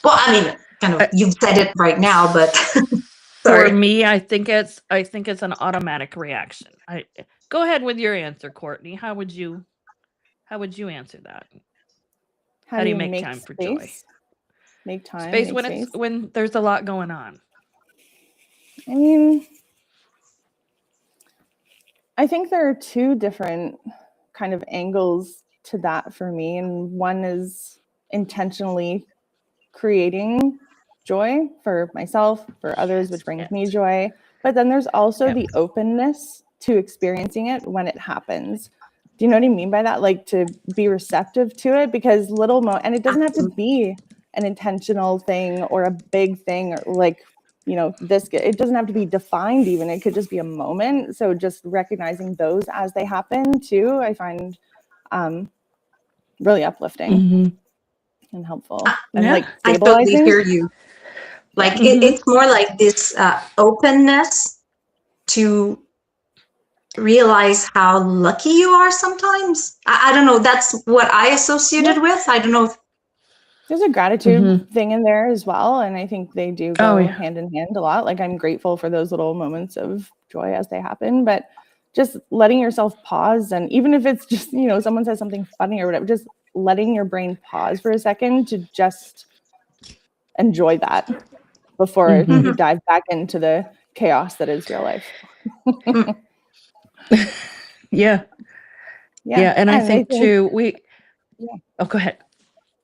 I mean, kind of, you've said it right now, but for me, I think it's an automatic reaction. Go ahead with your answer, Courtney. How would you answer that? How do you make time for joy? Make time. Space when there's a lot going on. I mean, I think there are two different kind of angles to that for me. And one is intentionally creating joy for myself, for others, which brings me joy. But then there's also the openness to experiencing it when it happens. Do you know what I mean by that? Like to be receptive to it, because and it doesn't have to be an intentional thing or a big thing, or like, it doesn't have to be defined even. It could just be a moment. So just recognizing those as they happen too, I find really uplifting and helpful. And like I stabilizing. totally hear you. Like it's more like this openness to realize how lucky you are sometimes. I don't know. That's what I associated with. I don't know if there's a gratitude thing in there as well. And I think they do go hand in hand a lot. Like I'm grateful for those little moments of joy as they happen, but just letting yourself pause. And even if it's just, someone says something funny or whatever, just letting your brain pause for a second to just enjoy that before you dive back into the chaos that is real life. Yeah. And I think too, oh, go ahead.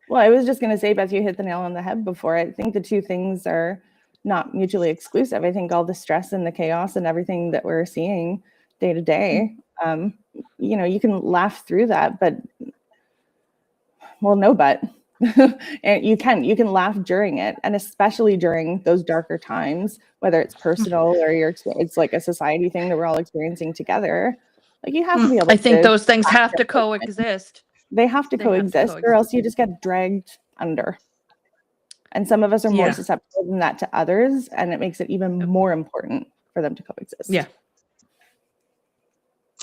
Well, I was just going to say, Beth, you hit the nail on the head before. I think the two things are not mutually exclusive. I think all the stress and the chaos and everything that we're seeing day to day, you can laugh through that, but and you can laugh during it, and especially during those darker times, whether it's personal or it's like a society thing that we're all experiencing together. Like you have to be able. I think those things have to coexist. They have to coexist, or else you just get dragged under. And some of us are more susceptible than that to others, and it makes it even more important for them to coexist. Yeah.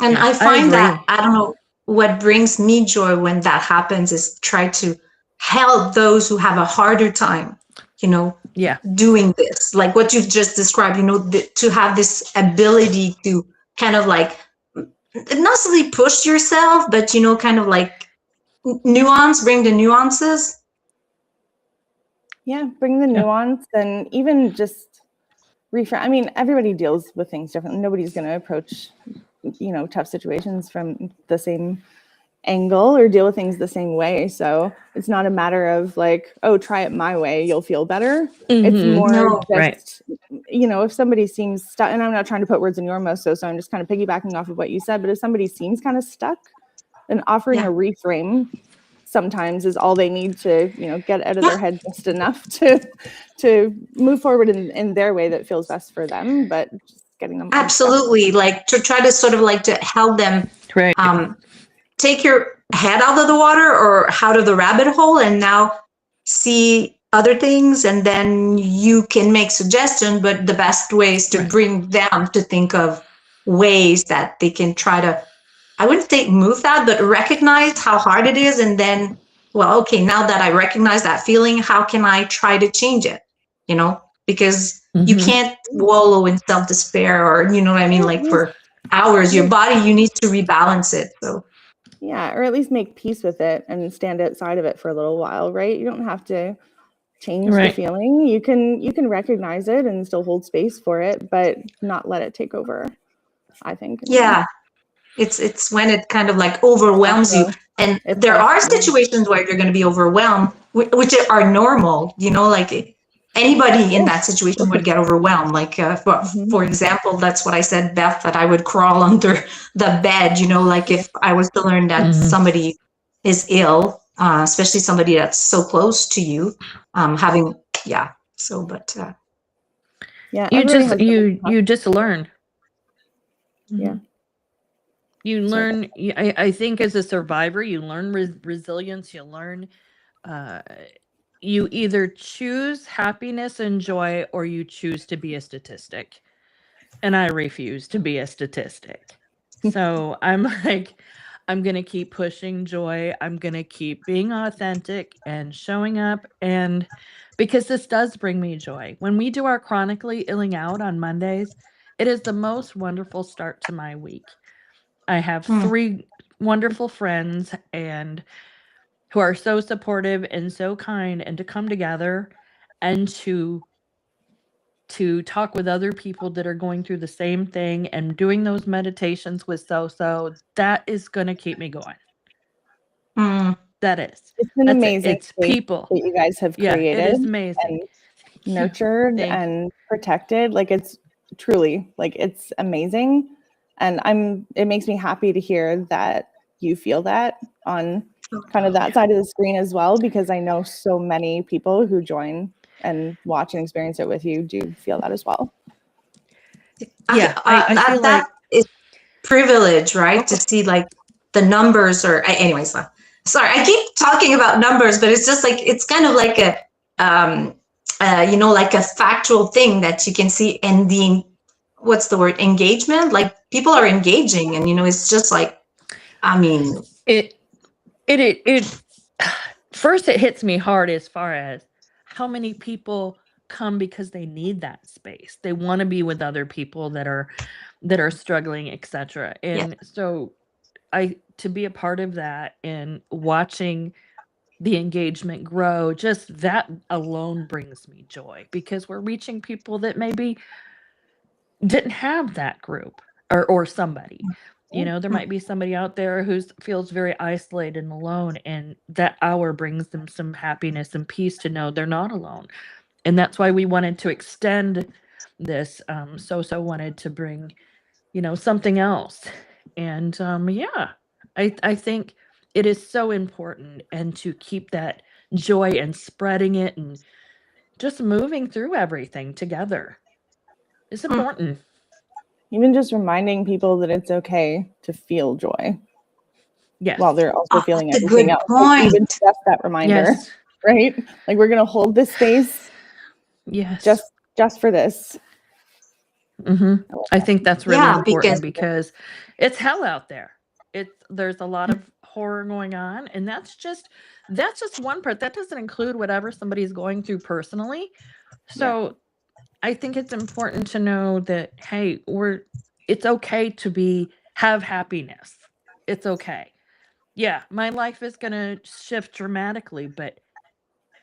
And I find that, I don't know, what brings me joy when that happens is try to help those who have a harder time, doing this. Like what you've just described, to have this ability to kind of like, not necessarily push yourself, but, kind of like bring the nuances. Yeah, bring the nuance, and even just reframe. I mean, everybody deals with things differently. Nobody's going to approach, tough situations from the same angle or deal with things the same way. So it's not a matter of like, oh, try it my way, you'll feel better. It's more if somebody seems stuck, and I'm not trying to put words in your mouth, so I'm just kind of piggybacking off of what you said, but if somebody seems kind of stuck, then offering a reframe sometimes is all they need to, get out of their head just enough to move forward in their way that feels best for them, but just getting them. Absolutely. Like to try to sort of like to help them take your head out of the water or out of the rabbit hole and now see other things. And then you can make suggestions, but the best way is to bring them to think of ways that they can try to, I wouldn't say move that, but recognize how hard it is. And then, well, okay, now that I recognize that feeling, how can I try to change it? Because you can't wallow in self-despair or, you know what I mean? Like for hours, your body, you need to rebalance it. So. Yeah, or at least make peace with it and stand outside of it for a little while, right? You don't have to change the feeling. You can recognize it and still hold space for it, but not let it take over, I think. Yeah. It's when it kind of like overwhelms you. And there are situations where you're going to be overwhelmed, which are normal, like anybody in that situation would get overwhelmed. Like, for example, that's what I said, Beth, that I would crawl under the bed, like if I was to learn that somebody is ill, especially somebody that's so close to you, you just learn. Yeah. You learn, I think as a survivor, you learn resilience, you learn, you either choose happiness and joy or you choose to be a statistic. And I refuse to be a statistic. So I'm like, I'm going to keep pushing joy. I'm going to keep being authentic and showing up. And because this does bring me joy. When we do our Chronically Illing Out on Mondays, it is the most wonderful start to my week. I have 3 wonderful friends and who are so supportive and so kind, and to come together and to talk with other people that are going through the same thing and doing those meditations with Soso, that is going to keep me going. That is. It's an amazing it's people that you guys have created. It is amazing. And nurtured and protected. Like, it's truly, like, it's amazing. And it makes me happy to hear that you feel that on kind of that side of the screen as well, because I know so many people who join and watch and experience it with you do feel that as well. Yeah, I feel that is privilege, right? To see like the numbers, or anyways. Sorry, I keep talking about numbers, but it's just like, it's kind of like a, like a factual thing that you can see, and the, what's the word, engagement? Like, people are engaging, and it's just like, I mean, it first, it hits me hard as far as how many people come because they need that space. They want to be with other people that are struggling, etc. And so to be a part of that and watching the engagement grow, just that alone brings me joy, because we're reaching people that maybe didn't have that group or somebody. There might be somebody out there who feels very isolated and alone, and that hour brings them some happiness and peace to know they're not alone. And that's why we wanted to extend this. Soso wanted to bring, something else. And I think it is so important, and to keep that joy and spreading it and just moving through everything together is important. Even just reminding people that it's okay to feel joy. Yes. While they're also feeling that's everything a good else. point. Like, even just that reminder, right? Like, we're going to hold this space. Yes. Just for this. I think that's really important, because it's hell out there. There's a lot of horror going on, and that's just one part. That doesn't include whatever somebody's going through personally. So I think it's important to know that, hey, it's okay to have happiness. It's okay. Yeah, my life is going to shift dramatically, but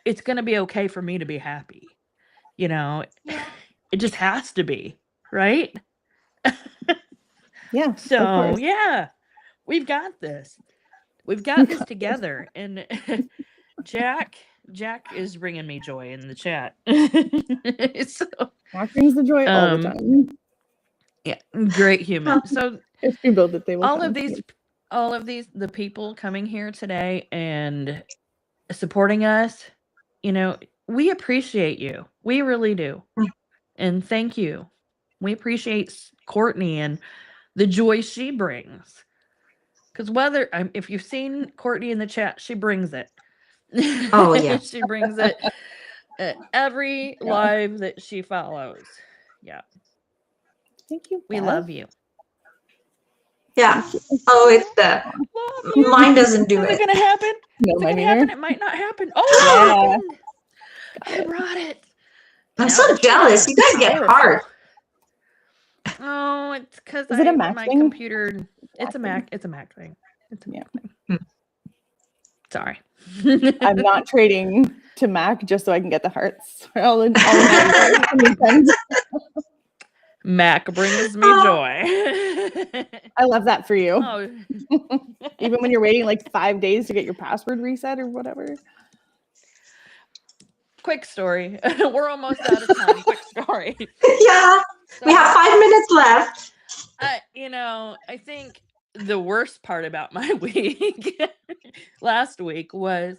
it's going to be okay for me to be happy. It just has to be, right? Yeah. So, yeah, we've got this. We've got this together. And Jack is bringing me joy in the chat. So, Jack brings the joy all the time. Yeah, great human. So if you build it, they will. All of these, the people coming here today and supporting us, we appreciate you. We really do. And thank you. We appreciate Courtney and the joy she brings. Because if you've seen Courtney in the chat, she brings it. Oh, yeah. She brings it every live that she follows. Yeah. Thank you, Beth. We love you. Yeah. Oh, it's mine doesn't do it. Is it gonna happen? No, Is it gonna happen? It might not happen. Oh, I brought it. I'm so jealous. You guys get hard. Oh, it's because my computer. It's a Mac. It's a Mac thing. It's a Mac thing. Sorry. I'm not trading to Mac just so I can get the hearts. Mac brings me joy. I love that for you. Oh. Even when you're waiting like 5 days to get your password reset or whatever. Quick story. We're almost out of time. Quick story. Yeah. So, we have 5 minutes left. I think the worst part about my week last week was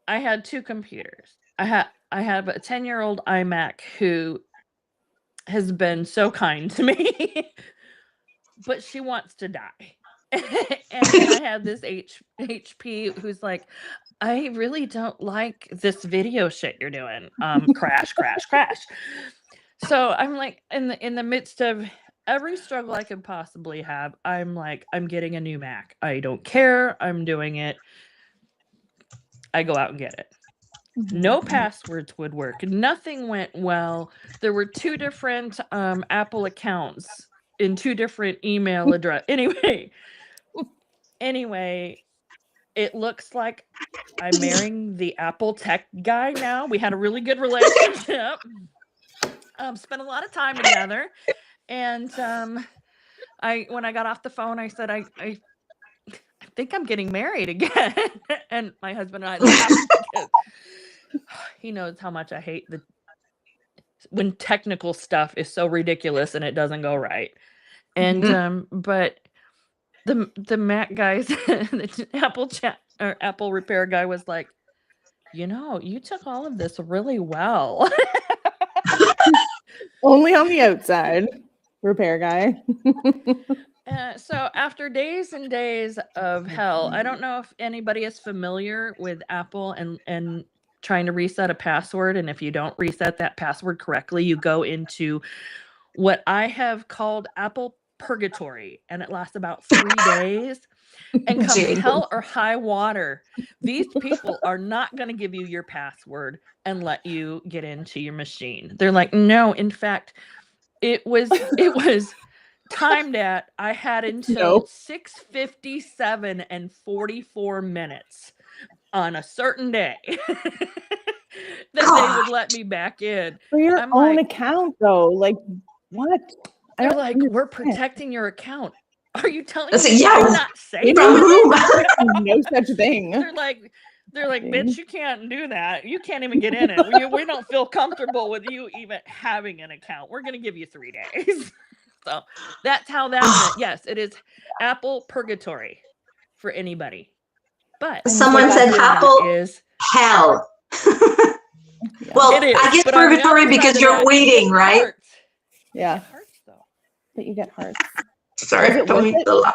I had 2 computers. I have a 10-year-old iMac who has been so kind to me, but she wants to die. And I have this HP who's like, I really don't like this video shit you're doing. Crash. So I'm like in the midst of every struggle I could possibly have, I'm like, I'm getting a new Mac. I don't care. I'm doing it. I go out and get it. No passwords would work. Nothing went well. There were 2 different Apple accounts in 2 different email address. Anyway, it looks like I'm marrying the Apple tech guy now. We had a really good relationship. Spent a lot of time together. And when I got off the phone, I said, I think I'm getting married again. And my husband and I laughed because he knows how much I hate when technical stuff is so ridiculous and it doesn't go right. And but the Mac guys, the Apple repair guy was like, you took all of this really well. Only on the outside, repair guy. So after days and days of hell, I don't know if anybody is familiar with Apple and trying to reset a password. And if you don't reset that password correctly, you go into what I have called Apple purgatory, and it lasts about 3 days. And come hell or high water, these people are not going to give you your password and let you get into your machine. They're like, no, in fact, it was timed at, I had until 6:57 and 44 minutes on a certain day that they would let me back in. For your own account, though. Like, what? They're like, we're protecting your account. Are you telling me yeah, I'm not safe? No such thing. They're like, bitch, you can't do that. You can't even get in it. We don't feel comfortable with you even having an account. We're going to give you 3 days. So that's how that went. Yes, it is Apple purgatory for anybody. But someone said Apple is hell. Well, I guess purgatory because you're waiting, right? Yeah. It hurts though. But you get hearts. Sorry, don't mean to laugh.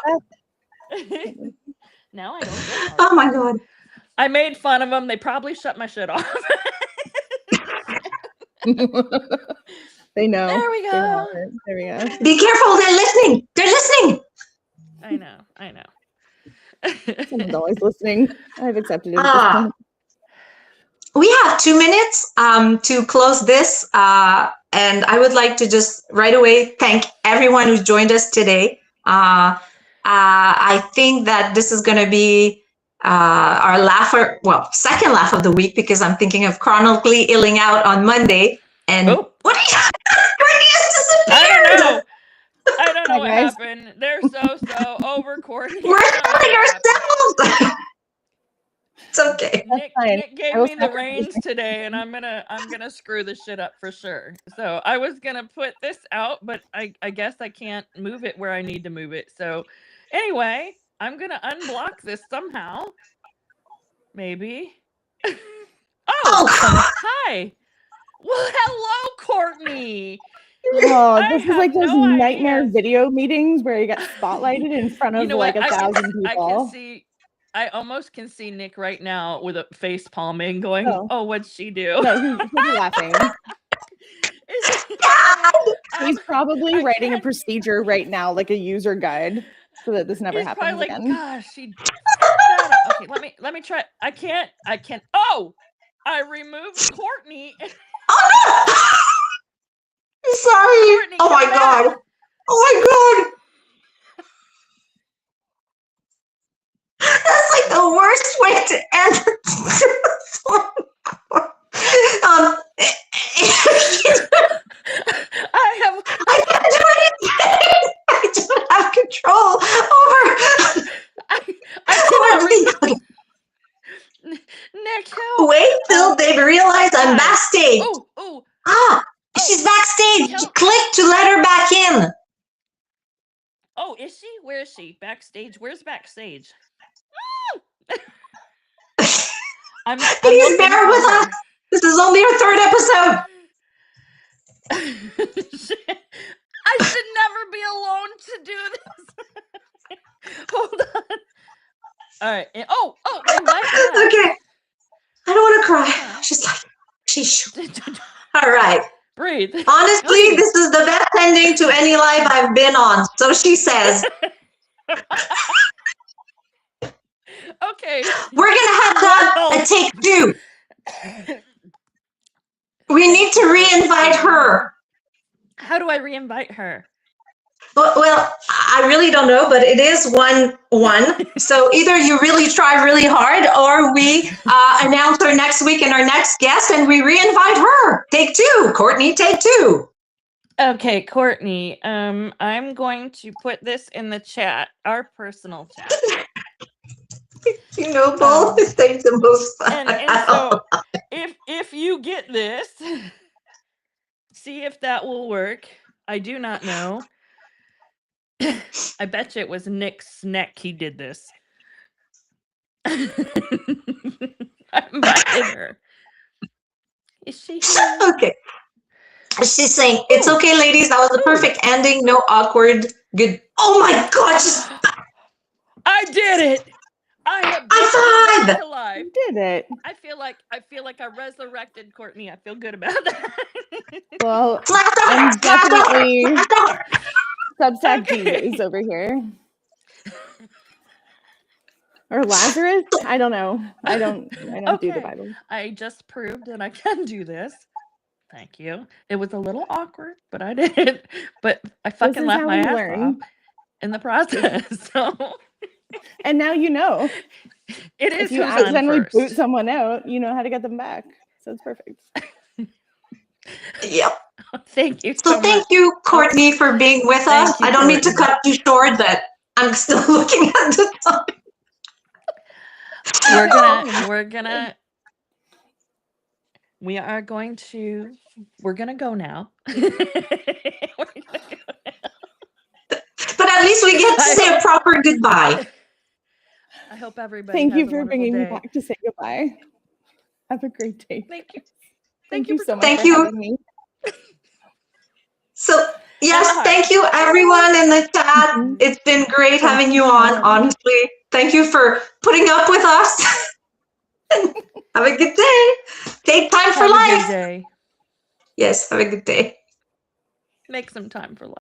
Now I don't get hearts. Oh my God. I made fun of them. They probably shut my shit off. They know. There we go. There we go. Be careful. They're listening. They're listening. I know. Someone's always listening. I've accepted it. We have 2 minutes to close this. And I would like to just right away thank everyone who joined us today. I think that this is going to be our second laugh of the week, because I'm thinking of chronically illing out on Monday. And what are you? I don't know what happened. They're so over-coordinated. We're telling ourselves. It's okay. Nick gave me the reins today, and I'm gonna screw this shit up for sure. So I was gonna put this out, but I guess I can't move it where I need to move it. So anyway, I'm gonna unblock this somehow. Maybe. Hi. Well, hello, Courtney. Oh, this is like those nightmare video meetings where you get spotlighted in front of like 1,000 people. I almost can see Nick right now with a face palming going, oh what'd she do? No, he's laughing. He's probably writing a procedure right now, like a user guide, so that this never happens probably again. Like, gosh, okay, let me try. I can't. Oh, I removed Courtney. Oh no! Sorry. Courtney, oh my God. Oh my God. That's like the worst way to end I can't do anything. I don't have control over. I cannot Nick, help. Wait till they realize I'm backstage. She's backstage. Click to let her back in. Oh, is she? Where is she? Backstage? Where's backstage? Please bear with us. This is only our 3rd episode. I should never be alone to do this. Hold on. All right. Okay. I don't want to cry. She's like, sheesh. All right. Breathe. Honestly, this is the best ending to any live I've been on. So she says. Okay. We're going to have to have a take 2. We need to re-invite her. How do I re-invite her? Well, I really don't know, but it is 1-1. So either you really try really hard, or we announce her next week and our next guest, and we re-invite her. Take 2, Courtney. Take 2. Okay, Courtney. I'm going to put this in the chat, our personal chat. You know, both takes the most fun. And so, if you get this, see if that will work. I do not know. I bet you it was Nick's neck he did this. I invited her. Is she here? Okay. She's saying, it's okay, ladies. That was the perfect ending. No awkward. Good. Oh my gosh. I did it. I have High five. to life. You did it. I feel like I resurrected Courtney. I feel good about that. Well, I'm definitely Substack Jesus over here. Or Lazarus? I don't know. I don't do the Bible. I just proved that I can do this. Thank you. It was a little awkward, but I did it. But I fucking laughed my ass off in the process. So. And now you know. It is. If you accidentally boot someone out, you know how to get them back. So it's perfect. Yep. Thank you. So thank you, Courtney, for being with us. I don't need to cut you short, but I'm still looking at the time. We're gonna go now. But at least we get to say a proper goodbye. I hope everybody. Thank you for bringing me back to say goodbye. Have a great day. Thank you. Thank you so much. Thank for you. having me. So yes, thank you everyone in the chat. It's been great having you on, honestly. Thank you for putting up with us. Have a good day. Take time for life. Have a good day. Yes, have a good day. Make some time for life.